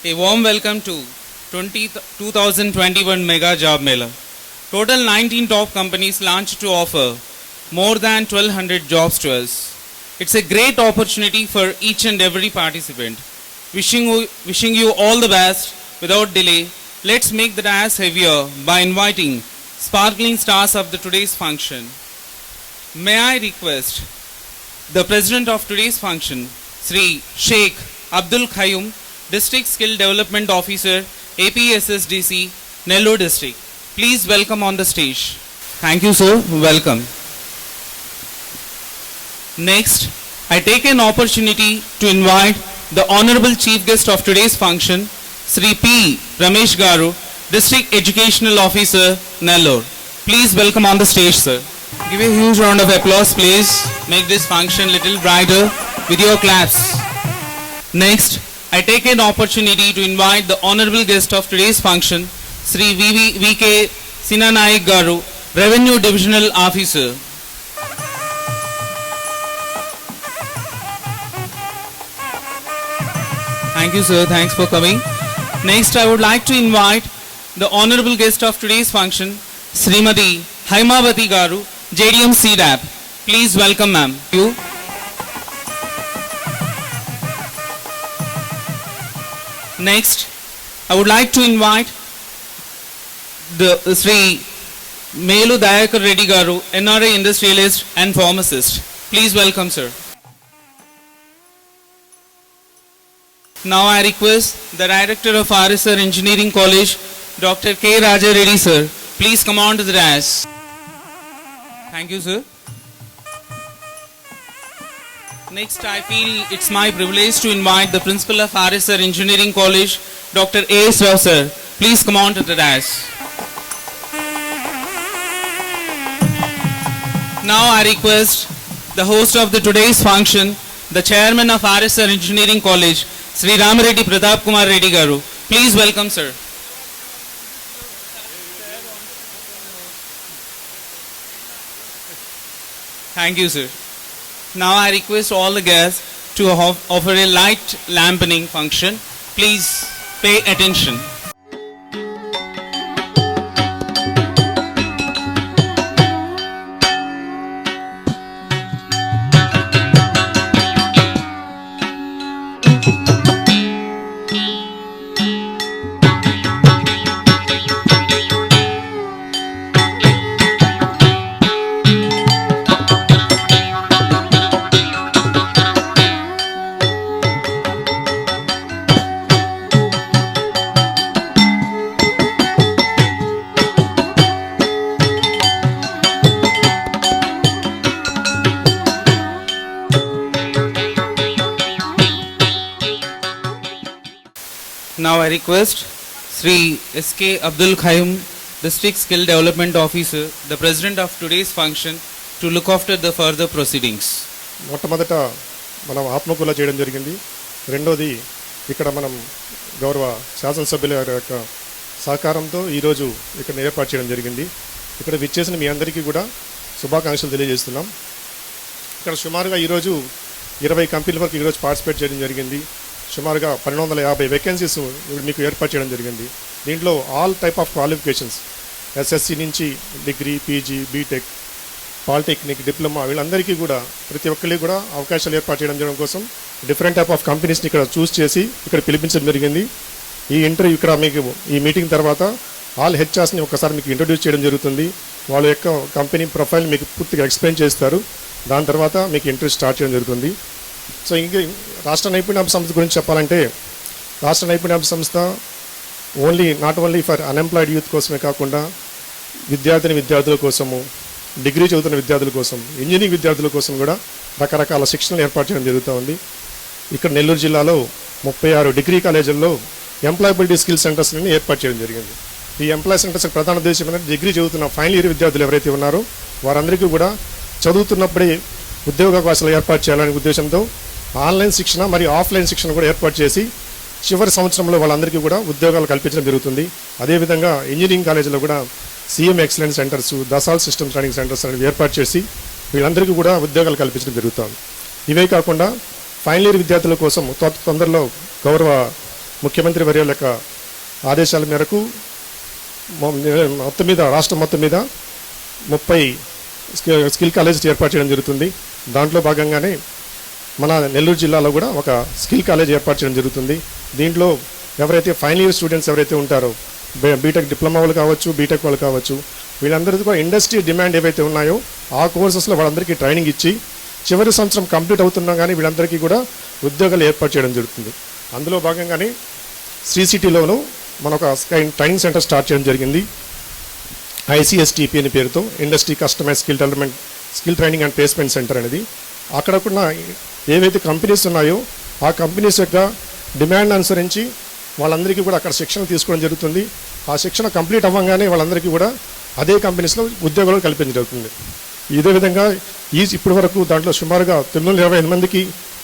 A warm welcome to 2021 Mega Job Mela. Total 19 top companies launched to offer more than 1200 jobs to us. It's a great opportunity for each and every participant. Wishing you all the best. Without delay, let's make the dance heavier by inviting sparkling stars of today's function. May I request the president of today's function, Sri Sheikh Abdul Qayyum, District Skill Development Officer, APSSDC, Nellore District. Please welcome on the stage. Thank you, sir. Welcome. Next, I take an opportunity to invite the honorable chief guest of today's function, Sri P. Ramesh Garu, District Educational Officer, Nellore. Please welcome on the stage, sir. Give a huge round of applause, please. Make this function little brighter with your claps. Next, I take an opportunity to invite the honorable guest of today's function, Sri V.K. Sinanaik Garu, Revenue Divisional Officer. Thank you, sir. Thanks for coming. Next, I would like to invite the honorable guest of today's function, Srimati Haimavati Garu, JDM CDAP. Please welcome, ma'am. You. Next, I would like to invite the Sri Melu Dayakar Reddy Garu, NRI Industrialist and Pharmacist. Please welcome, sir. Now I request the Director of RSR Engineering College, Dr. K. Raja Reddy, sir. Please come on to the dais. Thank you, sir. Next, I feel it's my privilege to invite the Principal of RSR Engineering College, Dr. A.S. Rao, sir. Please come on to the dais. Now I request the host of today's function, the Chairman of RSR Engineering College, Sri Ramareddy Pratap Kumar Reddy Garu. Please welcome, sir. Thank you, sir. Now I request all the guests to offer a light lampening function. Please pay attention. Now I request Sri S.K. Abdul Qayyum, District Skill Development Officer, the President of today's function, to look after the further proceedings. మొట్టమొదట మనం ఆత్మకూల చేయడం జరిగింది. రెండోది ఇక్కడ మనం గౌరవ శాసనసభ్యుల యొక్క సహకారంతో ఈరోజు ఇక్కడ ఏర్పాటు చేయడం జరిగింది. ఇక్కడ విచ్చేసిన మీ అందరికీ కూడా శుభాకాంక్షలు తెలియజేస్తున్నాం. ఇక్కడ సుమారుగా ఈరోజు 20 కంపెనీల వరకు ఈరోజు పార్టిసిపేట్ చేయడం జరిగింది. సుమారుగా 1250 వేకెన్సీస్ మీకు ఏర్పాటు చేయడం జరిగింది. దీంట్లో all type of qualifications, SSC నుంచి degree, PG, BTech, polytechnic, diploma, వీళ్ళందరికీ కూడా ప్రతి ఒక్కరికి కూడా అవకాశాలు ఏర్పాటు చేయడం కోసం డిఫరెంట్ టైప్ ఆఫ్ కంపెనీస్ని ఇక్కడ చూస్ చేసి ఇక్కడ పిలిపించడం జరిగింది. ఈ ఇంటర్వ్యూ ఇక్కడ మీకు ఈ మీటింగ్ తర్వాత ఆల్ హెచ్ఆర్స్ని ఒకసారి మీకు ఇంట్రడ్యూస్ చేయడం జరుగుతుంది. వాళ్ళ యొక్క కంపెనీ ప్రొఫైల్ మీకు పూర్తిగా ఎక్స్ప్లెయిన్ చేస్తారు. దాని తర్వాత మీకు ఇంటర్వ్యూ స్టార్ట్ చేయడం జరుగుతుంది. సో ఇంక రాష్ట్ర నైపుణ్యాభివృద్ధి సంస్థ గురించి చెప్పాలంటే, రాష్ట్ర నైపుణ్యాభివృద్ధి సంస్థ not only for unemployed youth కోసమే కాకుండా విద్యార్థుల కోసము, డిగ్రీ చదువుతున్న విద్యార్థుల కోసం, ఇంజనీరింగ్ విద్యార్థుల కోసం కూడా రకరకాల శిక్షణలు ఏర్పాటు చేయడం జరుగుతూ ఉంది. ఇక్కడ నెల్లూరు జిల్లాలో 36 డిగ్రీ కాలేజీల్లో ఎంప్లాయబిలిటీ స్కిల్ సెంటర్స్ని ఏర్పాటు చేయడం జరిగింది. ఈ ఎంప్లాయ్ సెంటర్స్ ప్రధాన ఉద్దేశం ఏంటంటే డిగ్రీ చదువుతున్న ఫైనల్ ఇయర్ విద్యార్థులు ఎవరైతే ఉన్నారో వారందరికీ కూడా చదువుతున్నప్పుడే ఉద్యోగావకాశాలు ఏర్పాటు చేయాలనే ఉద్దేశంతో ఆన్లైన్ శిక్షణ మరియు ఆఫ్లైన్ శిక్షణ కూడా ఏర్పాటు చేసి చివరి సంవత్సరంలో వాళ్ళందరికీ కూడా ఉద్యోగాలు కల్పించడం జరుగుతుంది. అదేవిధంగా ఇంజనీరింగ్ కాలేజీలో కూడా CM excellence centres, Dassault systems training centres అనేవి ఏర్పాటు చేసి వీళ్ళందరికీ కూడా ఉద్యోగాలు కల్పించడం జరుగుతుంది. ఇవే కాకుండా ఫైనల్ ఇయర్ విద్యార్థుల కోసం తొందరలో గౌరవ ముఖ్యమంత్రి వర్యుల యొక్క ఆదేశాల మేరకు మొత్తం మీద రాష్ట్రం మొత్తం మీద 30 స్కిల్ కాలేజెస్ ఏర్పాటు చేయడం జరుగుతుంది. దాంట్లో భాగంగానే మన నెల్లూరు జిల్లాలో కూడా ఒక స్కిల్ కాలేజ్ ఏర్పాటు చేయడం జరుగుతుంది. దీంట్లో ఎవరైతే ఫైనల్ ఇయర్ స్టూడెంట్స్ ఎవరైతే ఉంటారో బీటెక్ డిప్లొమా వాళ్ళు కావచ్చు, బీటెక్ వాళ్ళు కావచ్చు, వీళ్ళందరికీ కూడా ఇండస్ట్రీ డిమాండ్ ఏవైతే ఉన్నాయో ఆ కోర్సెస్లో వాళ్ళందరికీ ట్రైనింగ్ ఇచ్చి చివరి సంవత్సరం కంప్లీట్ అవుతున్నా కానీ వీళ్ళందరికీ కూడా ఉద్యోగాలు ఏర్పాటు చేయడం జరుగుతుంది. అందులో భాగంగానే శ్రీ సిటీలోనూ మన ఒక ట్రైనింగ్ సెంటర్ స్టార్ట్ చేయడం జరిగింది. ICSTP అనే పేరుతో industry customize skill development skill training and placement centre అనేది. అక్కడ కూడా ఏవైతే కంపెనీస్ ఉన్నాయో ఆ కంపెనీస్ యొక్క డిమాండ్ అనుసరించి వాళ్ళందరికీ కూడా అక్కడ శిక్షణ తీసుకోవడం జరుగుతుంది. ఆ శిక్షణ కంప్లీట్ అవ్వగానే వాళ్ళందరికీ కూడా అదే కంపెనీస్లో ఉద్యోగాలు కల్పించడం జరుగుతుంది. ఇదే విధంగా ఇప్పటి వరకు దాంట్లో సుమారుగా 928 మందికి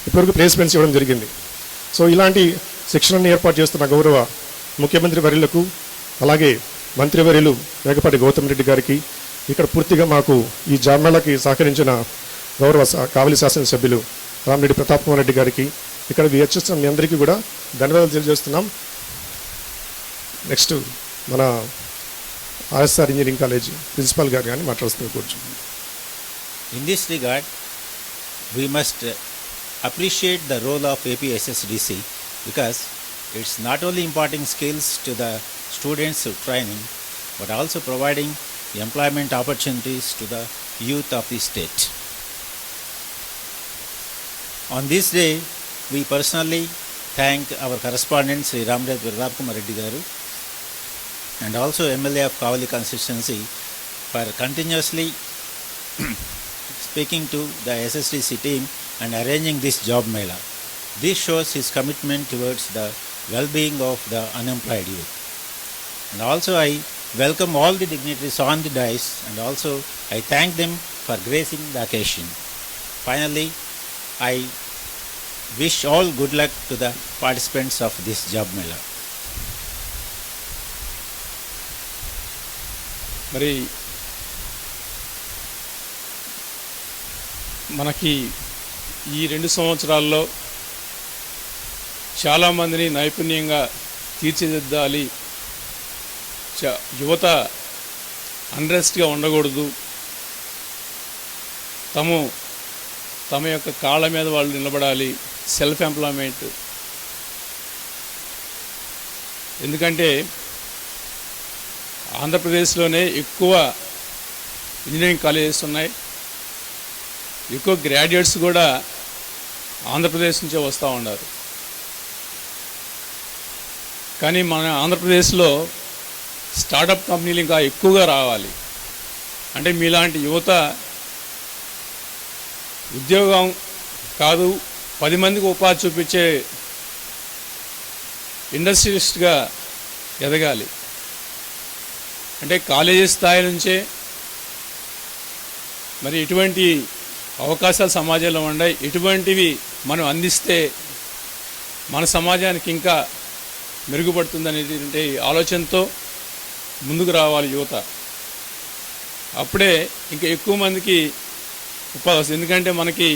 ఇప్పటివరకు ప్లేస్మెంట్స్ ఇవ్వడం జరిగింది. సో ఇలాంటి శిక్షణను ఏర్పాటు చేస్తున్న గౌరవ ముఖ్యమంత్రి వర్యులకు, అలాగే మంత్రివర్యులు మేకపాటి గౌతమ్ రెడ్డి గారికి, ఇక్కడ పూర్తిగా మాకు ఈ జాబ్ మేళాకి సహకరించిన గౌరవ కావలి శాసనసభ్యులు రామిరెడ్డి ప్రతాప్ కుమార్ రెడ్డి గారికి, ఇక్కడ విహెచ్ఎస్ మీ అందరికీ కూడా ధన్యవాదాలు తెలియజేస్తున్నాం. నెక్స్ట్ మన RSR ఇంజనీరింగ్ కాలేజ్ ప్రిన్సిపాల్ గారు కానీ మాట్లాడుతూ కూర్చున్నాం. In this regard, we must appreciate the role of APSSDC because it's not only imparting skills to the students of training but also providing employment opportunities to the youth of the state. On this day, we personally thank our correspondent Sri Ramiredi Pratap Kumar Reddy Garu and also MLA of Kavali constituency for continuously speaking to the SSDC team and arranging this job mela. This shows his commitment towards the well-being of the unemployed youth. And also I welcome all the dignitaries on the dais and also I thank them for gracing the occasion. Finally, I wish all good luck to the participants of this job mela. మరి మనకి ఈ 2 సంవత్సరాల్లో చాలామందిని నైపుణ్యంగా తీర్చిదిద్దాలి, యువత అన్రెస్ట్గా ఉండకూడదు, తమ యొక్క కాళ్ళ మీద వాళ్ళు నిలబడాలి, సెల్ఫ్ ఎంప్లాయ్మెంట్. ఎందుకంటే ఆంధ్రప్రదేశ్లోనే ఎక్కువ ఇంజనీరింగ్ కాలేజెస్ ఉన్నాయి, ఎక్కువ గ్రాడ్యుయేట్స్ కూడా ఆంధ్రప్రదేశ్ నుంచే వస్తూ ఉన్నారు. కానీ మన ఆంధ్రప్రదేశ్లో స్టార్టప్ కంపెనీలు ఇంకా ఎక్కువగా రావాలి. అంటే మీలాంటి యువత ఉద్యోగం కాదు 10 మందికి ఉపాధి చూపించే ఇండస్ట్రియలిస్ట్గా ఎదగాలి. అంటే కాలేజీ స్థాయి నుంచే మరి ఇటువంటి అవకాశాలు సమాజంలో ఉన్నాయి. ఇటువంటివి మనం అందిస్తే మన సమాజానికి ఇంకా మెరుగుపడుతుందనేటువంటి ఆలోచనతో ముందుకు రావాలి యువత. అప్పుడే ఇంకా ఎక్కువ మందికి ఉపాధి వస్తుంది. ఎందుకంటే మనకి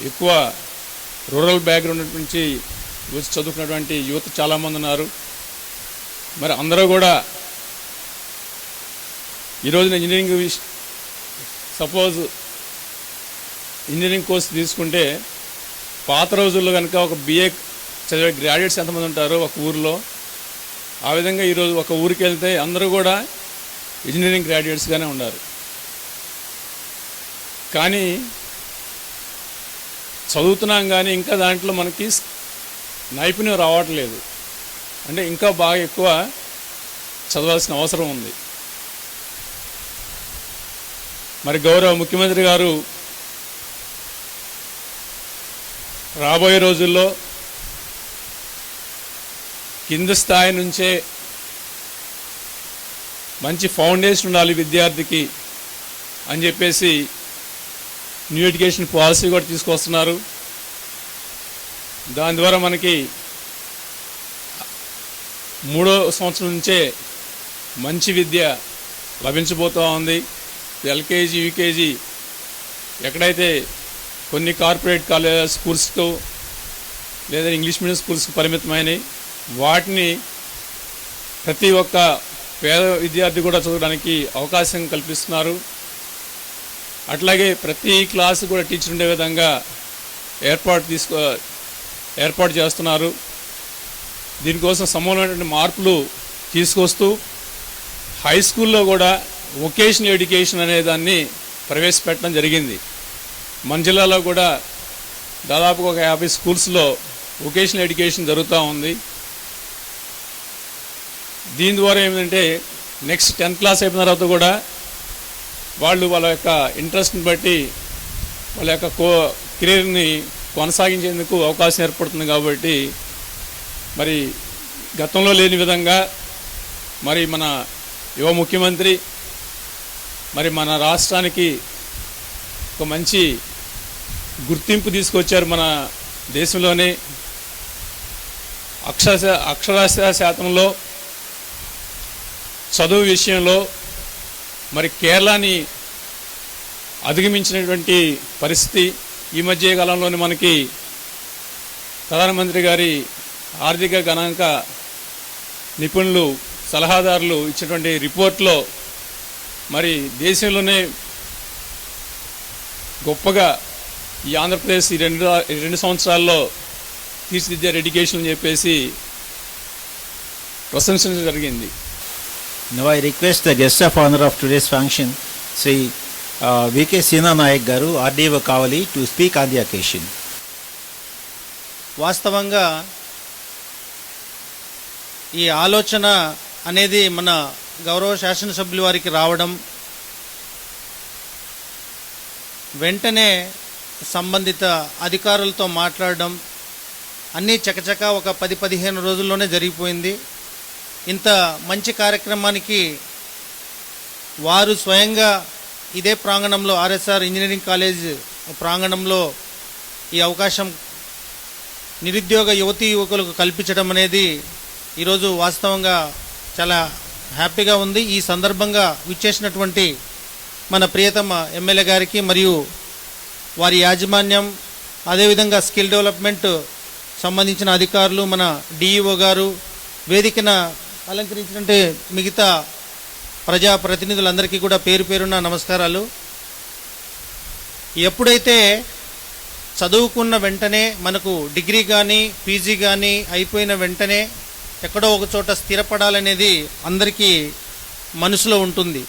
ఎక్కువ రూరల్ బ్యాక్గ్రౌండ్ నుంచి వచ్చి చదువుకున్నటువంటి యువత చాలామంది ఉన్నారు. మరి అందరూ కూడా ఈరోజున సపోజ్ ఇంజనీరింగ్ కోర్స్ తీసుకుంటే పాత రోజుల్లో కనుక ఒక BA చదివే గ్రాడ్యుయేట్స్ ఎంతమంది ఉంటారో ఒక ఊరిలో, ఆ విధంగా ఈరోజు ఒక ఊరికి వెళ్తే అందరూ కూడా ఇంజనీరింగ్ గ్రాడ్యుయేట్స్గానే ఉన్నారు. కానీ చదువుతున్నాం కానీ ఇంకా దాంట్లో మనకి నైపుణ్యం రావట్లేదు. అంటే ఇంకా బాగా ఎక్కువ చదవాల్సిన అవసరం ఉంది. మరి గౌరవ ముఖ్యమంత్రి గారు రాబోయే రోజుల్లో కింద స్థాయి నుంచే మంచి ఫౌండేషన్ ఉండాలి విద్యార్థికి అని చెప్పేసి న్యూ ఎడ్యుకేషన్ పాలసీ కూడా తీసుకొస్తున్నారు. దాని ద్వారా మనకి 3వ సంవత్సరం నుంచే మంచి విద్య లభించబోతూ ఉంది. LKG, UKG ఎక్కడైతే కొన్ని కార్పొరేట్ కాలేజ్ స్కూల్స్కు లేదా ఇంగ్లీష్ మీడియం స్కూల్స్కి పరిమితమైనవి. వాటిని ప్రతి ఒక్క పేద విద్యార్థి కూడా చదవడానికి అవకాశం కల్పిస్తున్నారు. అట్లాగే ప్రతి క్లాసు కూడా టీచర్ ఉండే విధంగా ఏర్పాటు చేస్తున్నారు. దీనికోసం సమూలమైనటువంటి మార్పులు తీసుకొస్తూ హై స్కూల్లో కూడా వొకేషనల్ ఎడ్యుకేషన్ అనే దాన్ని ప్రవేశపెట్టడం జరిగింది. మన జిల్లాలో కూడా దాదాపుగా ఒక 50 స్కూల్స్లో వొకేషనల్ ఎడ్యుకేషన్ జరుగుతూ ఉంది. దీని ద్వారా ఏమిటంటే నెక్స్ట్ 10th క్లాస్ అయిపోయిన తర్వాత కూడా వాళ్ళు వాళ్ళ యొక్క ఇంట్రెస్ట్ని బట్టి వాళ్ళ యొక్క కెరీర్ని కొనసాగించేందుకు అవకాశం ఏర్పడుతుంది. కాబట్టి మరి గతంలో లేని విధంగా మరి మన యువ ముఖ్యమంత్రి మరి మన రాష్ట్రానికి ఒక మంచి గుర్తింపు తీసుకొచ్చారు. మన దేశంలోనే అక్షరాస్యత శాతంలో చదువు విషయంలో మరి కేరళని అధిగమించినటువంటి పరిస్థితి. ఈ మధ్య కాలంలోనే మనకి ప్రధానమంత్రి గారి ఆర్థిక గణాంక నిపుణులు సలహాదారులు ఇచ్చినటువంటి రిపోర్ట్లో మరి దేశంలోనే గొప్పగా ఈ ఆంధ్రప్రదేశ్ ఈ రెండు సంవత్సరాల్లో తీర్చిదిద్దారు ఎడ్యుకేషన్ అని చెప్పేసి ప్రశంసించడం జరిగింది. Now I request the guest of honor of today's function, Sri V.K. Sina Nayak Garu, RDO Kavali, to speak on the occasion. వాస్తవంగా ఈ ఆలోచన అనేది మన గౌరవ శాసనసభ్యుల వారికి రావడం, వెంటనే సంబంధిత అధికారులతో మాట్లాడడం అన్నీ చకచకా ఒక 10-15 రోజుల్లోనే జరిగిపోయింది. ఇంత మంచి కార్యక్రమానికి వారు స్వయంగా ఇదే ప్రాంగణంలో ఆర్ఎస్ఆర్ ఇంజనీరింగ్ కాలేజ్ ప్రాంగణంలో ఈ అవకాశం నిరుద్యోగ యువతీ యువకులకు కల్పించడం అనేది ఈరోజు వాస్తవంగా చాలా హ్యాపీగా ఉంది. ఈ సందర్భంగా విచ్చేసినటువంటి మన ప్రియతమ ఎమ్మెల్యే గారికి మరియు వారి యాజమాన్యం, అదేవిధంగా స్కిల్ డెవలప్మెంట్ సంబంధించిన అధికారులు, మన డిఈఓ గారు, వేదికన అలంకరించినట్టే మిగతా ప్రజాప్రతినిధులందరికీ కూడా పేరు పేరున నమస్కారాలు. ఎప్పుడైతే చదువుకున్న వెంటనే మనకు డిగ్రీ కానీ పీజీ కానీ అయిపోయిన వెంటనే ఎక్కడో ఒక చోట స్థిరపడాలనేది అందరికీ మనసులో ఉంటుంది.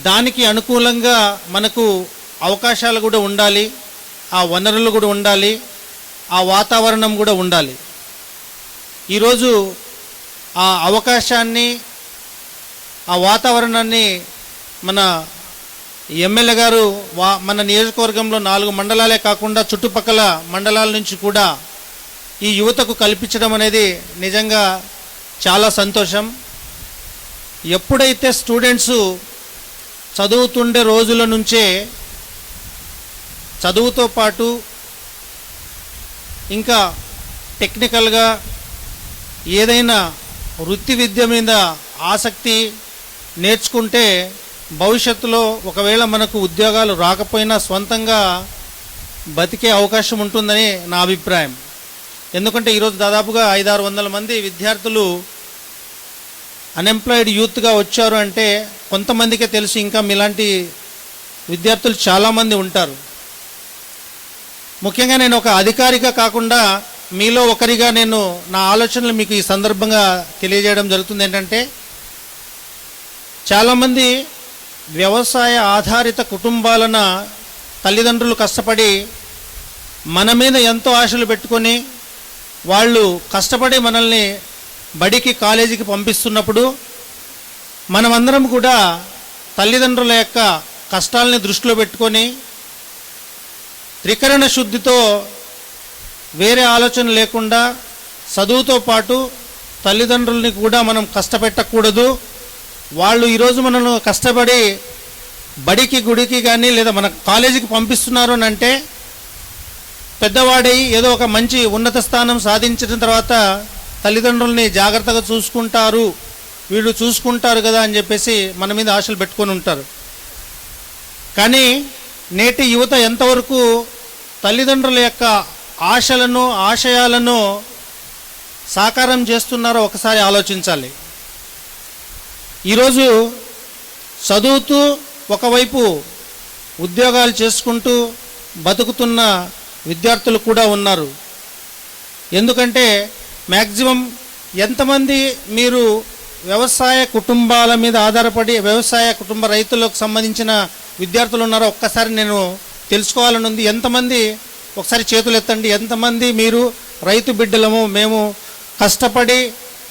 దానికి అనుకూలంగా మనకు అవకాశాలు కూడా ఉండాలి, ఆ వనరులు కూడా ఉండాలి, ఆ వాతావరణం కూడా ఉండాలి. ఈరోజు ఆ అవకాశాన్ని, ఆ వాతావరణాన్ని మన ఎమ్మెల్యే గారు మన నియోజకవర్గంలో 4 మండలాలే కాకుండా చుట్టుపక్కల మండలాల నుంచి కూడా ఈ యువతకు కల్పించడం అనేది నిజంగా చాలా సంతోషం. ఎప్పుడైతే స్టూడెంట్స్ చదువుతుండే రోజుల నుంచే చదువుతో పాటు ఇంకా టెక్నికల్గా ఏదైనా వృత్తి విద్య మీద ఆసక్తి నేర్చుకుంటే భవిష్యత్తులో ఒకవేళ మనకు ఉద్యోగాలు రాకపోయినా స్వంతంగా బతికే అవకాశం ఉంటుందని నా అభిప్రాయం. ఎందుకంటే ఈరోజు దాదాపుగా 500-600 మంది విద్యార్థులు అన్ఎంప్లాయిడ్ యూత్గా వచ్చారు అంటే కొంతమందికే తెలుసు, ఇంకా మీలాంటి విద్యార్థులు చాలామంది ఉంటారు. ముఖ్యంగా నేను ఒక అధికారిగా కాకుండా మీలో ఒకరిగా నేను నా ఆలోచనలు మీకు ఈ సందర్భంగా తెలియజేయడం జరుగుతుంది. ఏంటంటే చాలామంది వ్యవసాయ ఆధారిత కుటుంబాలన తల్లిదండ్రులు కష్టపడి మన మీద ఎంతో ఆశలు పెట్టుకొని వాళ్ళు కష్టపడి మనల్ని బడికి కాలేజీకి పంపిస్తున్నప్పుడు మనమందరం కూడా తల్లిదండ్రుల యొక్క కష్టాలని దృష్టిలో పెట్టుకొని త్రికరణ శుద్ధితో వేరే ఆలోచన లేకుండా చదువుతో పాటు తల్లిదండ్రుల్ని కూడా మనం కష్టపెట్టకూడదు. వాళ్ళు ఈరోజు మనల్ని కష్టపడి బడికి గుడికి కానీ లేదా మన కాలేజీకి పంపిస్తున్నారు అని అంటే పెద్దవాడై ఏదో ఒక మంచి ఉన్నత స్థానం సాధించిన తర్వాత తల్లిదండ్రుల్ని జాగ్రత్తగా చూసుకుంటారు, వీళ్ళు చూసుకుంటారు కదా అని చెప్పేసి మన మీద ఆశలు పెట్టుకొని ఉంటారు. కానీ నేటి యువత ఎంతవరకు తల్లిదండ్రుల యొక్క ఆశలను ఆశయాలను సాకారం చేస్తున్నారో ఒకసారి ఆలోచించాలి. ఈరోజు చదువుతూ ఒకవైపు ఉద్యోగాలు చేసుకుంటూ బతుకుతున్న విద్యార్థులు కూడా ఉన్నారు. ఎందుకంటే మ్యాక్సిమం ఎంతమంది మీరు వ్యవసాయ కుటుంబాల మీద ఆధారపడి వ్యవసాయ కుటుంబ రైతులకు సంబంధించిన విద్యార్థులు ఉన్నారో ఒక్కసారి నేను తెలుసుకోవాలని ఉంది. ఎంతమంది ఒకసారి చేతులు ఎత్తండి. ఎంతమంది మీరు రైతు బిడ్డలము, మేము కష్టపడి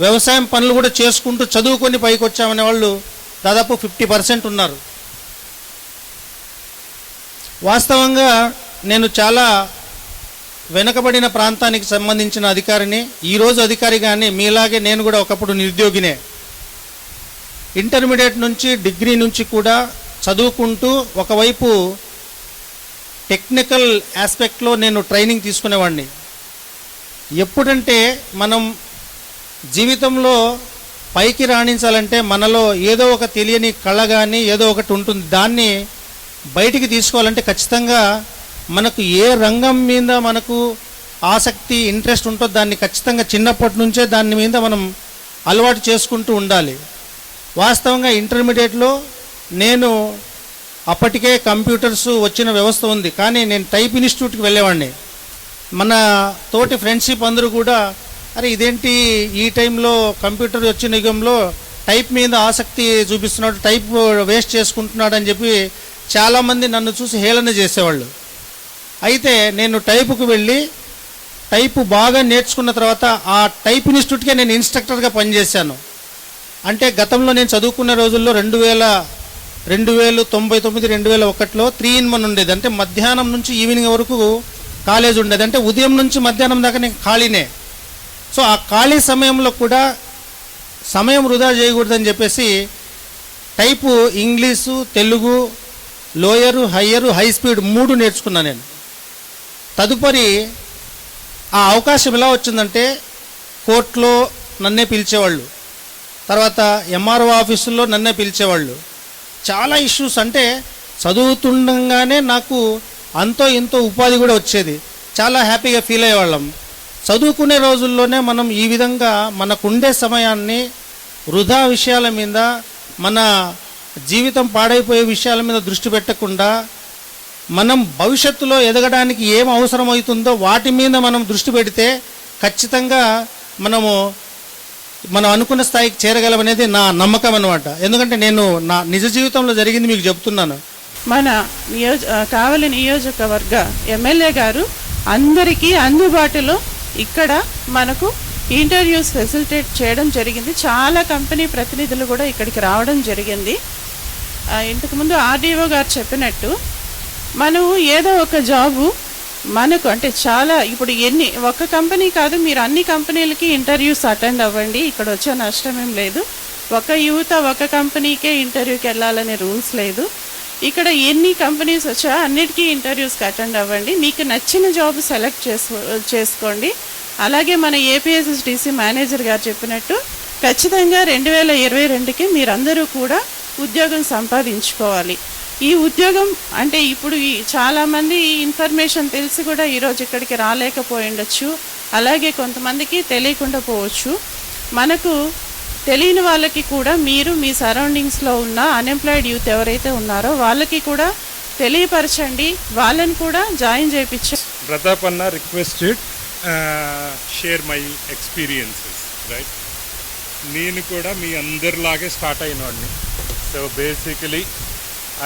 వ్యవసాయం పనులు కూడా చేసుకుంటూ చదువుకొని పైకి వచ్చామనే వాళ్ళు దాదాపు 50% ఉన్నారు. వాస్తవంగా నేను చాలా వెనుకబడిన ప్రాంతానికి సంబంధించిన అధికారిని, ఈరోజు అధికారి కానీ మీలాగే నేను కూడా ఒకప్పుడు నిరుద్యోగినే. ఇంటర్మీడియట్ నుంచి డిగ్రీ నుంచి కూడా చదువుకుంటూ ఒకవైపు టెక్నికల్ ఆస్పెక్ట్లో నేను ట్రైనింగ్ తీసుకునేవాడిని. ఎప్పుడంటే మనం జీవితంలో పైకి రాణించాలంటే మనలో ఏదో ఒక తెలియని కళ కానీ ఏదో ఒకటి ఉంటుంది. దాన్ని బయటికి తీసుకోవాలంటే ఖచ్చితంగా మనకు ఏ రంగం మీద మనకు ఆసక్తి ఇంట్రెస్ట్ ఉంటుందో దాన్ని ఖచ్చితంగా చిన్నప్పటి నుంచే దాని మీద మనం అలవాటు చేసుకుంటూ ఉండాలి. వాస్తవంగా ఇంటర్మీడియట్లో నేను అప్పటికే కంప్యూటర్స్ వచ్చిన వ్యవస్థ ఉంది, కానీ నేను టైప్ ఇన్స్టిట్యూట్కి వెళ్ళేవాడిని. మన తోటి ఫ్రెండ్షిప్ అందరూ కూడా అరే ఇదేంటి ఈ టైంలో కంప్యూటర్ వచ్చిన యుగంలో టైప్ మీద ఆసక్తి చూపిస్తున్నాడు, టైప్ వేస్ట్ చేసుకుంటున్నాడు అని చెప్పి చాలామంది నన్ను చూసి హేళన చేసేవాళ్ళు. అయితే నేను టైపుకు వెళ్ళి టైపు బాగా నేర్చుకున్న తర్వాత ఆ టైప్ ఇన్స్టిట్యూట్కే నేను ఇన్స్ట్రక్టర్గా పనిచేశాను. అంటే గతంలో నేను చదువుకునే రోజుల్లో 2099 2001లో 3-in-1 ఉండేది. అంటే మధ్యాహ్నం నుంచి ఈవినింగ్ వరకు కాలేజ్ ఉండేది. అంటే ఉదయం నుంచి మధ్యాహ్నం దాకా నేను ఖాళీనే. సో ఆ ఖాళీ సమయంలో కూడా సమయం వృధా చేయకూడదని చెప్పేసి type English, Telugu, lower, హయ్యరు, high speed 3 నేర్చుకున్నాను నేను. తదుపరి ఆ అవకాశం ఎలా వచ్చిందంటే కోర్టులో నన్నే పిలిచేవాళ్ళు, తర్వాత ఎంఆర్ఓ ఆఫీసుల్లో నన్నే పిలిచేవాళ్ళు. చాలా ఇష్యూస్ అంటే చదువుతుండగానే నాకు అంతో ఇంతో ఉపాధి కూడా వచ్చేది. చాలా హ్యాపీగా ఫీల్ అయ్యేవాళ్ళం. చదువుకునే రోజుల్లోనే మనం ఈ విధంగా మనకుండే సమయాన్ని వృధా విషయాల మీద, మన జీవితం పాడైపోయే విషయాల మీద దృష్టి పెట్టకుండా మనం భవిష్యత్తులో ఎదగడానికి ఏం అవసరమవుతుందో వాటి మీద మనం దృష్టి పెడితే ఖచ్చితంగా మనం అనుకున్న స్థాయికి చేరగలమనేది నా నమ్మకం అన్నమాట. ఎందుకంటే నేను నా నిజ జీవితంలో జరిగింది మీకు చెప్తున్నాను. మన కావలి నియోజకవర్గ ఎమ్మెల్యే గారు అందరికీ అందుబాటులో ఇక్కడ మనకు ఇంటర్వ్యూస్ ఫెసిలిటేట్ చేయడం జరిగింది. చాలా కంపెనీ ప్రతినిధులు కూడా ఇక్కడికి రావడం జరిగింది. ఇంతకుముందు ఆర్డీఓ గారు చెప్పినట్టు మనం ఏదో ఒక జాబు మనకు అంటే చాలా ఇప్పుడు ఒక కంపెనీ కాదు, మీరు అన్ని కంపెనీలకి ఇంటర్వ్యూస్ అటెండ్ అవ్వండి, ఇక్కడ వచ్చే నష్టం ఏం లేదు. ఒక యువత ఒక కంపెనీకే ఇంటర్వ్యూకి వెళ్ళాలనే రూల్స్ లేదు. ఇక్కడ ఎన్ని కంపెనీస్ వచ్చా అన్నిటికీ ఇంటర్వ్యూస్కి అటెండ్ అవ్వండి, మీకు నచ్చిన జాబ్ సెలెక్ట్ చేసుకోండి. అలాగే మన ఏపీఎస్ఎస్డిసి మేనేజర్ గారు చెప్పినట్టు ఖచ్చితంగా 2022కి మీరందరూ కూడా ఉద్యోగం సంపాదించుకోవాలి. ఈ ఉద్యోగం అంటే ఇప్పుడు చాలామంది ఇన్ఫర్మేషన్ తెలిసి కూడా ఈరోజు ఇక్కడికి రాలేకపోయిండొచ్చు, అలాగే కొంతమందికి తెలియకుండా పోవచ్చు. మనకు తెలియని వాళ్ళకి కూడా మీరు మీ సరౌండింగ్స్లో ఉన్న అన్ఎంప్లాయిడ్ యూత్ ఎవరైతే ఉన్నారో వాళ్ళకి కూడా తెలియపరచండి, వాళ్ళని కూడా జాయిన్ చేయించండి. ప్రతాప్ అన్న requested share my experiences, right? నేను కూడా మీ అందరిలాగే స్టార్ట్ అయిన వాడిని. So basically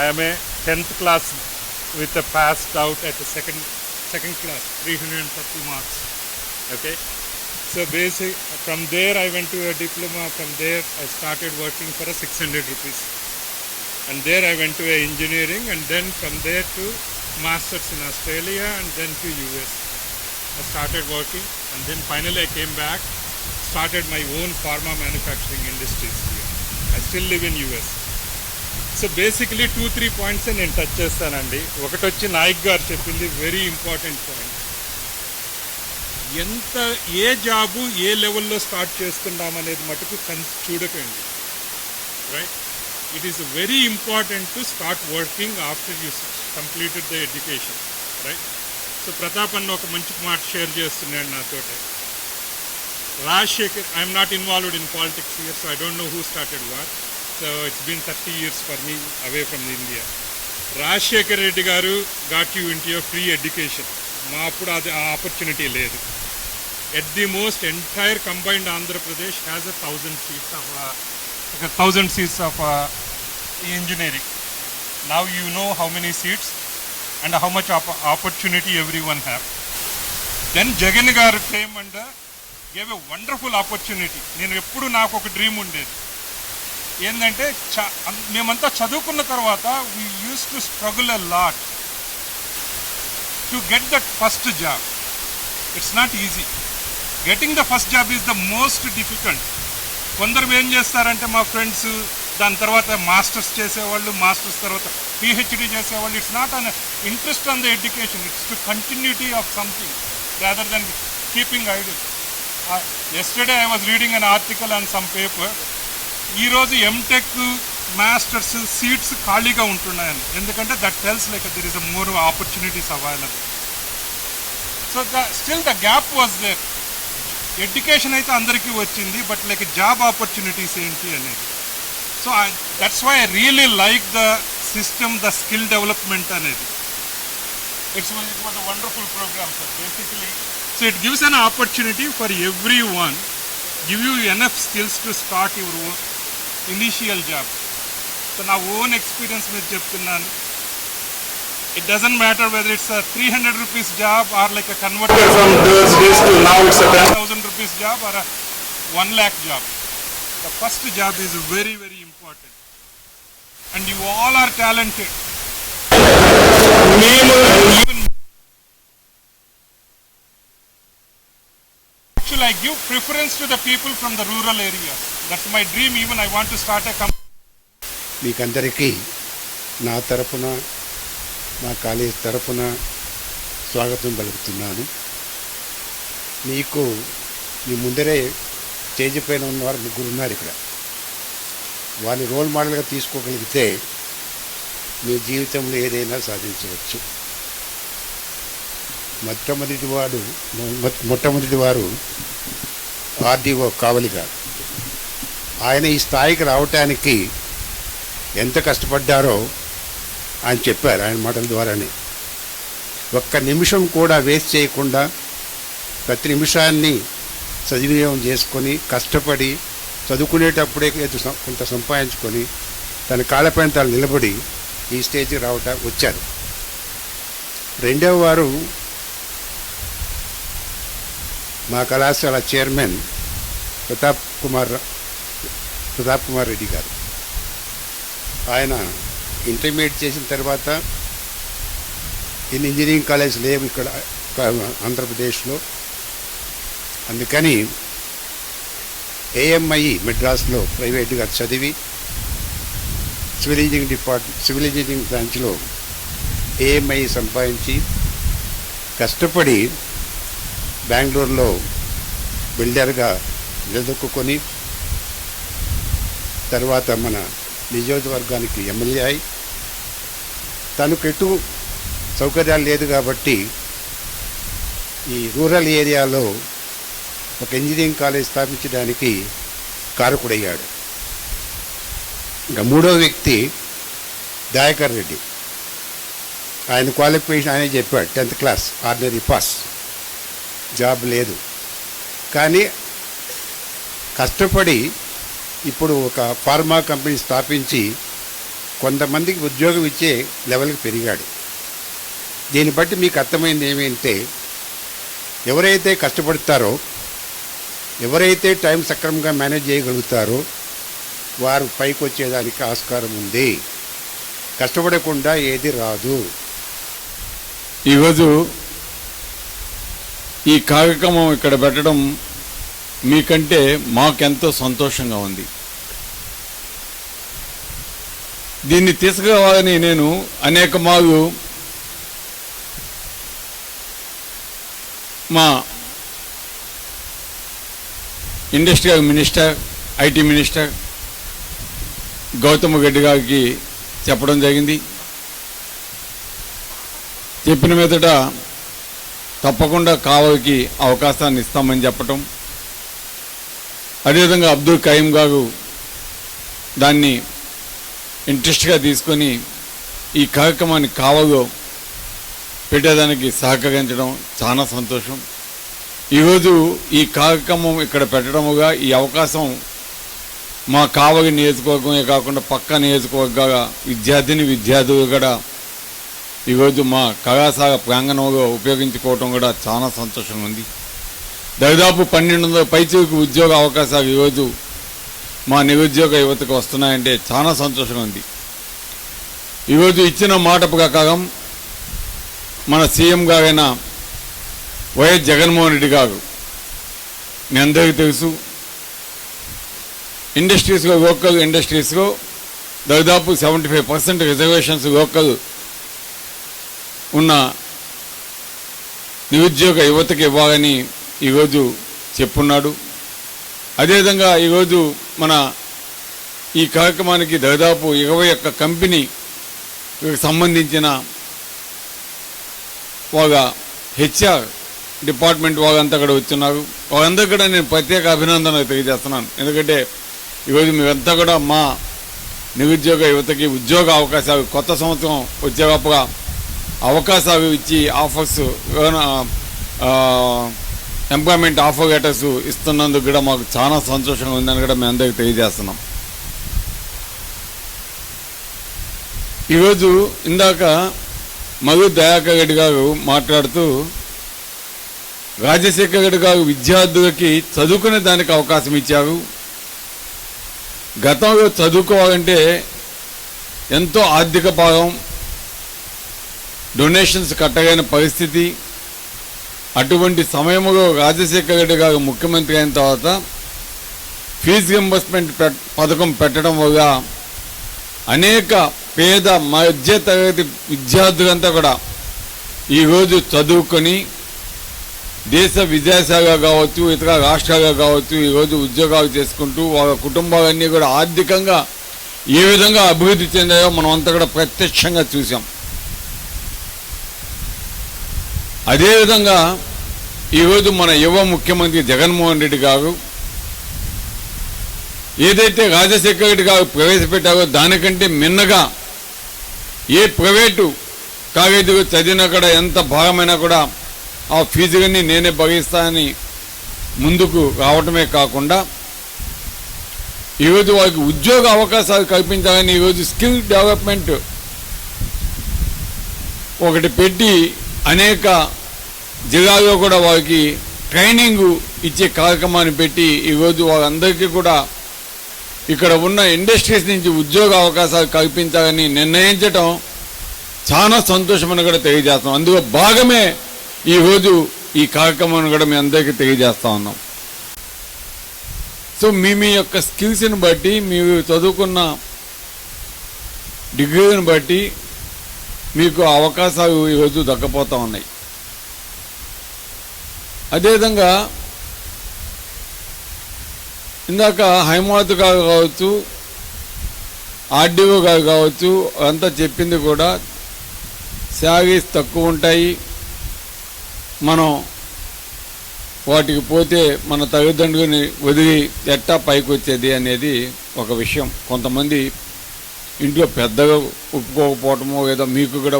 I am a 10th class with a passed out at the second class, 330 marks. Okay, so from there I went to a diploma. From there I started working for a 600 rupees, and there I went to a engineering, and then from there to masters in Australia, and then to US. I started working, and then finally I came back, started my own pharma manufacturing industries here. I still live in US. So basically 2-3 points నేను touch చేస్తానండి. ఒకటి వచ్చి నాయక్ గారు చెప్పింది very important point. ఏ job ఏ లెవెల్లో start చేస్తున్నామనేది మటుకు చూడకండి, right? It is very important to start working after you completed the education, right? So Pratap అన్న ఒక మంచి మాట షేర్ చేస్తున్నాడు నాతోటి. Rajasekhar, I'm not involved in politics here, so I don't know who started what. So it's been 30 years for me away from India. Rajasekhar Reddy garu got you into your free education. మా అప్పుడు అది ఆ ఆపర్చునిటీ లేదు. At the most entire combined Andhra Pradesh has 1,000 seats of engineering. Now you know how many seats and how much opportunity everyone have. Then Jagan garu came and gave a wonderful opportunity. నేను ఎప్పుడు నాకు ఒక dream ఉండేది ఏంటంటే మేమంతా చదువుకున్న తర్వాత we used to struggle a lot to get that first job. It's not easy. Getting the first job is the most difficult. కొందరు ఏం చేస్తారంటే మా ఫ్రెండ్స్ దాని తర్వాత మాస్టర్స్ చేసేవాళ్ళు, మాస్టర్స్ తర్వాత పిహెచ్డి చేసేవాళ్ళు. It's not an interest on the education, it's to continuity of something rather than keeping idle. Yesterday I was reading an article on some paper. ఈరోజు ఎంటెక్ మాస్టర్స్ సీట్స్ ఖాళీగా ఉంటున్నాయని. ఎందుకంటే that tells like there is a more opportunities available. So still the gap was there. Education అయితే అందరికీ వచ్చింది, but like job opportunities ఏంటి అనేది. So that's why I really like the system, the skill development అనేది. It was a wonderful programme sir basically. So it gives an opportunity for everyone, give you enough skills to start your initial job. So నా own experience మీద చెప్తున్నాను. It doesn't matter whether it's a 300 rupees job or like a converted from those days to now it's a 10,000 rupees job or a 1 lakh job. The first job is very, very important. And you all are talented. Even actually I give preference to the people from the rural areas. That's my dream. Even I want to start a company. మీకందరికీ నా తరఫున, నా college తరఫున స్వాగతం పలుకుతున్నాను. మీకు మీ ముందరే stage పైన ఉన్నవారు ముగ్గురు ఉన్నారు ఇక్కడ. వారిని రోల్ మోడల్గా తీసుకోగలిగితే మీ జీవితంలో ఏదైనా సాధించవచ్చు. మొట్టమొదటి వారు ఆర్డీఓ కావలి గారు. ఆయన ఈ స్థాయికి రావటానికి ఎంత కష్టపడ్డారో ఆయన చెప్పారు ఆయన మాటల ద్వారానే. ఒక్క నిమిషం కూడా వేస్ట్ చేయకుండా ప్రతి నిమిషాన్ని సద్వినియోగం చేసుకొని కష్టపడి చదువుకునేటప్పుడే కొంత సంపాదించుకొని తన కాళ్ళపైన తాను నిలబడి ఈ స్టేజ్కి వచ్చారు. రెండవ వారు మా కళాశాల చైర్మన్ ప్రతాప్ కుమార్ రెడ్డి గారు. ఆయన ఇంటర్మీడియట్ చేసిన తర్వాత ఇన్ని ఇంజనీరింగ్ కాలేజ్ లేవు ఇక్కడ ఆంధ్రప్రదేశ్లో. అందుకని ఏఎంఐ మెడ్రాస్లో ప్రైవేట్గా చదివి సివిల్ ఇంజనీరింగ్ బ్రాంచ్లో ఏఎంఐ సంపాదించి కష్టపడి బెంగళూరులో బిల్డర్గా నిలదొక్కుని తర్వాత మన నియోజకవర్గానికి ఎమ్మెల్యే అయి తనకు ఎటు సౌకర్యాలు లేదు కాబట్టి ఈ రూరల్ ఏరియాలో ఒక ఇంజనీరింగ్ కాలేజ్ స్థాపించడానికి కారకుడయ్యాడు. ఇంకా మూడో వ్యక్తి దయాకర్ రెడ్డి. ఆయన క్వాలిఫికేషన్ ఆయనే చెప్పాడు, 10th class ordinary pass, job లేదు. కానీ కష్టపడి ఇప్పుడు ఒక ఫార్మా కంపెనీ స్థాపించి కొంతమందికి ఉద్యోగం ఇచ్చే లెవెల్కి పెరిగాడు. దీన్ని బట్టి మీకు అర్థమైంది ఏమంటే ఎవరైతే కష్టపడతారో, ఎవరైతే టైం సక్రమంగా మేనేజ్ చేయగలుగుతారో వారు పైకి వచ్చేదానికి ఆస్కారం ఉంది. కష్టపడకుండా ఏది రాదు. ఈరోజు ఈ కార్యక్రమం ఇక్కడ పెట్టడం మీకంటే మాకెంతో సంతోషంగా ఉంది. దీన్ని తీసుకురావాలని నేను అనేక మార్లు మా industrial minister, IT minister Gautam Reddy గారికి చెప్పడం జరిగింది. చెప్పిన మీదట తప్పకుండా కావలికి అవకాశాన్ని ఇస్తామని చెప్పటం, అదేవిధంగా అబ్దుల్ కరీం గారు దాన్ని ఇంట్రెస్ట్గా తీసుకొని ఈ కార్యక్రమాన్ని కావలో పెట్టేదానికి సహకరించడం చాలా సంతోషం. ఈరోజు ఈ కార్యక్రమం ఇక్కడ పెట్టడముగా ఈ అవకాశం మా కావలి నియోజకవర్గమే కాకుండా పక్క నియోజకవర్గాల విద్యార్థులు కూడా ఈరోజు మా కళాశాల ప్రాంగణంలో ఉపయోగించుకోవటం కూడా చాలా సంతోషంగా ఉంది. దాదాపు 1200 పైచీలకు ఉద్యోగ అవకాశాలు ఈరోజు మా నిరుద్యోగ యువతకు వస్తున్నాయంటే చాలా సంతోషంగా ఉంది. ఈరోజు ఇచ్చిన మాట ప్రకారం మన సీఎం గారైన వైఎస్ జగన్మోహన్ రెడ్డి గారు, మీ అందరికీ తెలుసు, ఇండస్ట్రీస్లో లోకల్ ఇండస్ట్రీస్లో దాదాపు 75% రిజర్వేషన్స్ లోకల్ ఉన్న నిరుద్యోగ యువతకి ఇవ్వాలని ఈరోజు చెప్పున్నాడు. అదేవిధంగా ఈరోజు మన ఈ కార్యక్రమానికి దాదాపు 21 కంపెనీకి సంబంధించిన వాళ్ళ హెచ్ఆర్ డిపార్ట్మెంట్ వాళ్ళంతా కూడా వచ్చున్నారు. వాళ్ళందరూ కూడా నేను ప్రత్యేక అభినందనలు తెలియజేస్తున్నాను. ఎందుకంటే ఈరోజు మీరంతా కూడా మా నిరుద్యోగ యువతకి ఉద్యోగ అవకాశాలు కొత్త సంవత్సరం వచ్చేటప్పుగా అవకాశాలు ఇచ్చి ఆఫర్స్ ఎంప్లాయ్మెంట్ ఆఫర్ లెటర్స్ ఇస్తున్నందుకు కూడా మాకు చాలా సంతోషంగా ఉందని కూడా మేము అందరికీ తెలియజేస్తున్నాం. ఈరోజు ఇందాక మధు దయాకర్ రెడ్డి గారు మాట్లాడుతూ రాజశేఖర రెడ్డి గారు విద్యార్థులకి చదువుకునే దానికి అవకాశం ఇచ్చారు. గతంలో చదువుకోవాలంటే ఎంతో ఆర్థిక భాగం, డొనేషన్స్ కట్టగలిగిన పరిస్థితి. అటువంటి సమయంలో రాజశేఖర రెడ్డి గారు ముఖ్యమంత్రి అయిన తర్వాత ఫీజు రింబర్స్మెంట్ పథకం పెట్టడం వల్ల అనేక పేద మధ్య తరగతి విద్యార్థులంతా కూడా ఈరోజు చదువుకొని దేశ విదేశాలుగా కావచ్చు, ఇతర రాష్ట్రాలుగా కావచ్చు, ఈరోజు ఉద్యోగాలు చేసుకుంటూ వాళ్ళ కుటుంబాలన్నీ కూడా ఆర్థికంగా ఏ విధంగా అభివృద్ధి చెందాయో మనం అంతా కూడా ప్రత్యక్షంగా చూసాం. అదేవిధంగా ఈరోజు మన యువ ముఖ్యమంత్రి జగన్మోహన్ రెడ్డి గారు ఏదైతే రాజశేఖర రెడ్డి గారు ప్రవేశపెట్టారో దానికంటే మిన్నగా ఏ ప్రైవేటు కాలేజీలో చదివినా కూడా ఎంత భాగమైనా కూడా ఆ ఫీజులన్నీ నేనే భరిస్తానని ముందుకు రావటమే కాకుండా ఈరోజు వారికి ఉద్యోగ అవకాశాలు కల్పించాలని ఈరోజు స్కిల్ డెవలప్మెంట్ ఒకటి పెట్టి అనేక జిల్లాల్లో కూడా వారికి ట్రైనింగ్ ఇచ్చే కార్యక్రమాన్ని పెట్టి ఈరోజు వాళ్ళందరికీ కూడా ఇక్కడ ఉన్న ఇండస్ట్రీస్ నుంచి ఉద్యోగ అవకాశాలు కల్పించాలని నిర్ణయించడం చాలా సంతోషమని కూడా తెలియజేస్తాం. అందులో భాగమే ఈరోజు ఈ కార్యక్రమాన్ని కూడా మీ అందరికీ తెలియజేస్తా ఉన్నాం. సో మీ యొక్క స్కిల్స్ని బట్టి, మీరు చదువుకున్న డిగ్రీని బట్టి మీకు అవకాశాలు ఈరోజు దక్కపోతూ ఉన్నాయి. అదేవిధంగా ఇందాక హైమావతి గారు కావచ్చు, ఆర్డీఓ గారు కావచ్చు, అంతా చెప్పింది కూడా శాలరీస్ తక్కువ ఉంటాయి, మనం వాటికి పోతే మన తల్లిదండ్రులని వదిలి ఎట్టా పైకి వచ్చేది అనేది ఒక విషయం. కొంతమంది ఇంట్లో పెద్దగా ఒప్పుకోకపోవటమో లేదా మీకు కూడా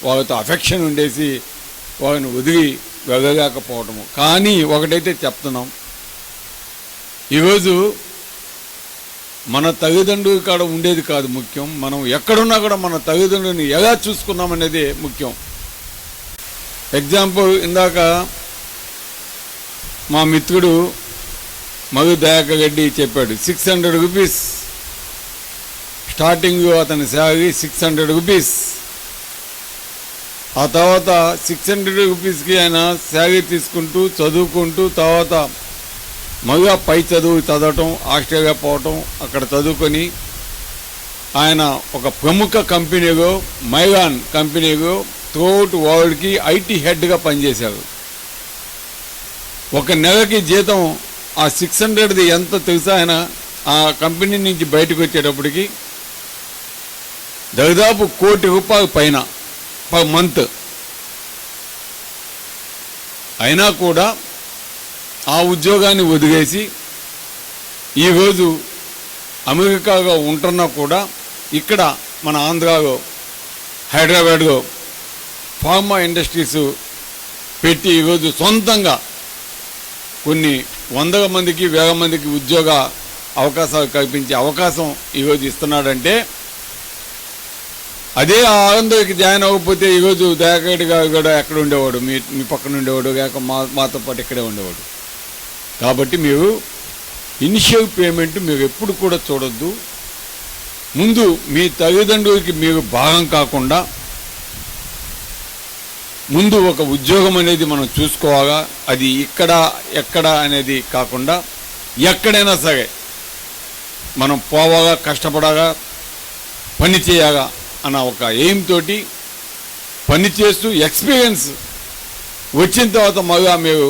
వాళ్ళతో అఫెక్షన్ ఉండేసి వాళ్ళని వదిలి వెళ్ళలేకపోవటము. కానీ ఒకటైతే చెప్తున్నాం, ఈరోజు మన తల్లిదండ్రులు కాడ ఉండేది కాదు ముఖ్యం, మనం ఎక్కడున్నా కూడా మన తల్లిదండ్రులని ఎలా చూసుకున్నామనేది ముఖ్యం. ఎగ్జాంపుల్ ఇందాక మా మిత్రుడు మధు దయాకర్ రెడ్డి చెప్పాడు, 600 రూపీస్ స్టార్టింగ్ అతని శాలరీ 600 రూపీస్. ఆ తర్వాత 600 రూపీస్కి ఆయన శాలరీ తీసుకుంటూ చదువుకుంటూ తర్వాత మళ్ళా పై చదువు చదవటం, ఆస్ట్రేలియా పోవటం, అక్కడ చదువుకొని ఆయన ఒక ప్రముఖ కంపెనీలో, మైలాన్ కంపెనీలో త్రూఅవుట్ వరల్డ్కి ఐటీ హెడ్గా పనిచేశారు. ఒక నెలకి జీతం ఆ 600ది ఎంత తెలుసా? ఆయన ఆ కంపెనీ నుంచి బయటకు వచ్చేటప్పటికి దాదాపు ₹1 కోటి పైన పర్ మంత్. అయినా కూడా ఆ ఉద్యోగాన్ని వదిలేసి ఈరోజు అమెరికాలో ఉంటున్నా కూడా ఇక్కడ మన ఆంధ్రాలో హైదరాబాద్లో ఫార్మా ఇండస్ట్రీస్ పెట్టి ఈరోజు సొంతంగా కొన్ని వందల మందికి వేల మందికి ఉద్యోగ అవకాశాలు కల్పించే అవకాశం ఈరోజు ఇస్తున్నాడంటే అదే ఆ ఆనందకి జాయిన్ అవ్వకపోతే ఈరోజు దయాకరెడ్డి గారు కూడా ఎక్కడ ఉండేవాడు, మీ పక్కన ఉండేవాడు, లేక మాతో పాటు ఇక్కడే ఉండేవాడు. కాబట్టి మీరు ఇనిషియల్ పేమెంట్ మీరు ఎప్పుడు కూడా చూడొద్దు. ముందు మీ తల్లిదండ్రులకి మీరు భాగం కాకుండా ముందు ఒక ఉద్యోగం అనేది మనం చూసుకోవాలా. అది ఇక్కడ ఎక్కడ అనేది కాకుండా ఎక్కడైనా సరే మనం పోవాలా, కష్టపడాలా, పని చేయాలా అన్న ఒక ఎయిమ్ తోటి పని చేస్తూ ఎక్స్పీరియన్స్ వచ్చిన తర్వాత మళ్ళా మీరు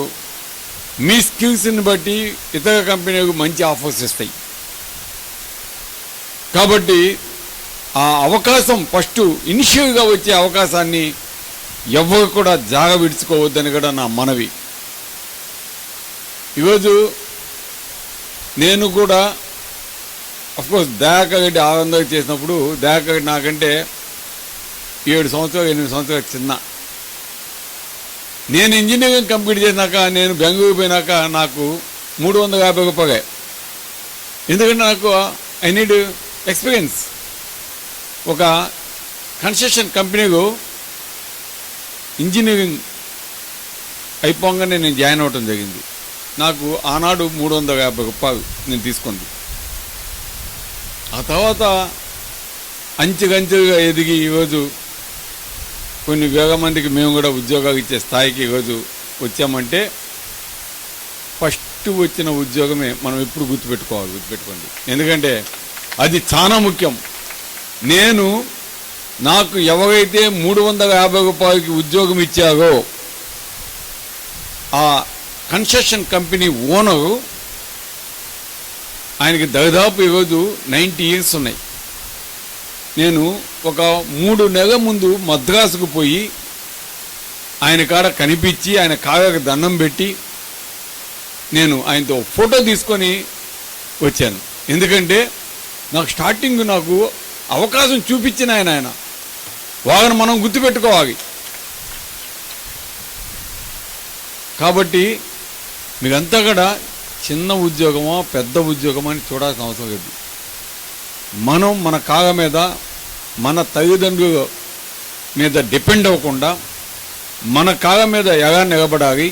మీ స్కిల్స్ని బట్టి ఇతర కంపెనీలకు మంచి ఆఫర్స్ ఇస్తాయి. కాబట్టి ఆ అవకాశం ఫస్ట్ ఇనిషియల్గా వచ్చే అవకాశాన్ని ఎవరు కూడా జాగ విడుచుకోవద్దని కూడా నా మనవి. ఈరోజు నేను కూడా అఫ్కోర్స్ దయాకరెడ్డి ఆనందంగా చేసినప్పుడు దయాకరెడ్డి నాకంటే 7 సంవత్సరాలు 8 సంవత్సరాలు చిన్న. నేను ఇంజనీరింగ్ కంప్లీట్ చేసినాక నేను బెంగళూరు పోయినాక నాకు 350 రూపాయలు. ఎందుకంటే నాకు ఐ నీడ్ ఎక్స్పీరియన్స్. ఒక కన్స్ట్రక్షన్ కంపెనీలో ఇంజనీరింగ్ అయిపోగానే నేను జాయిన్ అవ్వటం జరిగింది. నాకు ఆనాడు 350 రూపాయలు నేను తీసుకుంది. ఆ తర్వాత అంచెగంచెగా ఎదిగి ఈరోజు కొన్ని వేల మందికి మేము కూడా ఉద్యోగాలు ఇచ్చే స్థాయికి ఈరోజు వచ్చామంటే ఫస్ట్ వచ్చిన ఉద్యోగమే మనం ఎప్పుడు గుర్తుపెట్టుకోండి. ఎందుకంటే అది చాలా ముఖ్యం. నాకు ఎవరైతే 350 రూపాయలకి ఉద్యోగం ఇచ్చారో ఆ కన్స్ట్రక్షన్ కంపెనీ ఓనరు ఆయనకి దాదాపు ఈరోజు 90 ఇయర్స్ ఉన్నాయి. నేను ఒక 3 నెలల ముందు మద్రాసుకు పోయి ఆయన కాడ కనిపించి ఆయన కాళ్ళకి దండం పెట్టి నేను ఆయనతో ఫోటో తీసుకొని వచ్చాను. ఎందుకంటే నాకు స్టార్టింగ్ నాకు అవకాశం చూపించిన ఆయన వాళ్ళని మనం గుర్తుపెట్టుకోవాలి. కాబట్టి మీరంతా కూడా చిన్న ఉద్యోగమా పెద్ద ఉద్యోగమా అని చూడాల్సిన అవసరం లేదు. మనం మన కాళ్ళ మీద మన తల్లిదండ్రుల మీద డిపెండ్ అవ్వకుండా మన కాళ్ళ మీద ఎలా నిలబడాలి,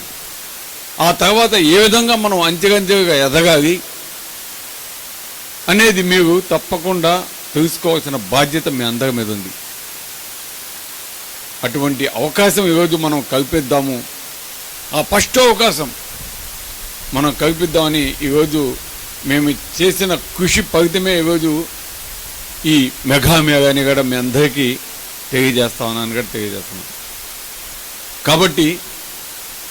ఆ తర్వాత ఏ విధంగా మనం అంచెగంచెగా ఎదగాలి అనేది మీరు తప్పకుండా తెలుసుకోవాల్సిన బాధ్యత మీ అందరి మీద ఉంది. అటువంటి అవకాశం ఈరోజు మనం కల్పిద్దాము. ఆ ఫస్ట్ అవకాశం మనం కల్పిద్దామని ఈరోజు మేము చేసిన కృషి ఫలితమే ఈరోజు ఈ మెగాని కూడా మీ అందరికీ తెలియజేస్తామని కూడా తెలియజేస్తున్నాం. కాబట్టి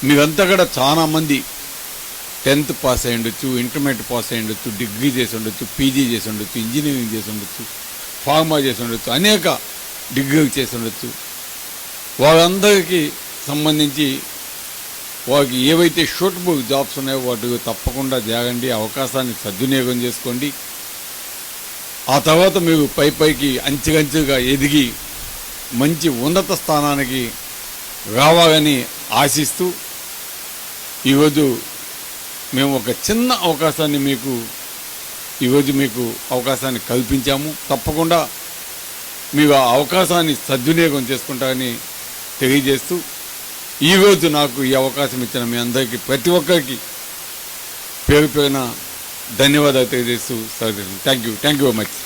మీరంతా కూడా చాలామంది 10th పాస్ అయి ఉండొచ్చు, ఇంటర్మీడియట్ పాస్ అయి ఉండొచ్చు, డిగ్రీ చేసి ఉండొచ్చు, పీజీ చేసి ఉండొచ్చు, ఇంజనీరింగ్ చేసి ఉండొచ్చు, ఫార్మా చేసి ఉండొచ్చు, అనేక డిగ్రీలు చేసి ఉండొచ్చు. వాళ్ళందరికీ సంబంధించి వాళ్ళకి ఏవైతే షూటబుల్ జాబ్స్ ఉన్నాయో వాటికి తప్పకుండా జాగండి, అవకాశాన్ని సద్వినియోగం చేసుకోండి. ఆ తర్వాత మీరు పైకి అంచెగంచెగా ఎదిగి మంచి ఉన్నత స్థానానికి రావాలని ఆశిస్తూ ఈరోజు మేము ఒక చిన్న అవకాశాన్ని ఈరోజు మీకు అవకాశాన్ని కల్పించాము. తప్పకుండా మీరు ఆ అవకాశాన్ని సద్వినియోగం చేసుకుంటారని తెలియజేస్తూ ఈరోజు నాకు ఈ అవకాశం ఇచ్చిన మీ అందరికీ ప్రతి ఒక్కరికి పేరు పేరున ధన్యవాదాలు తెలియజేస్తూ థ్యాంక్ యూ వెరీ మచ్.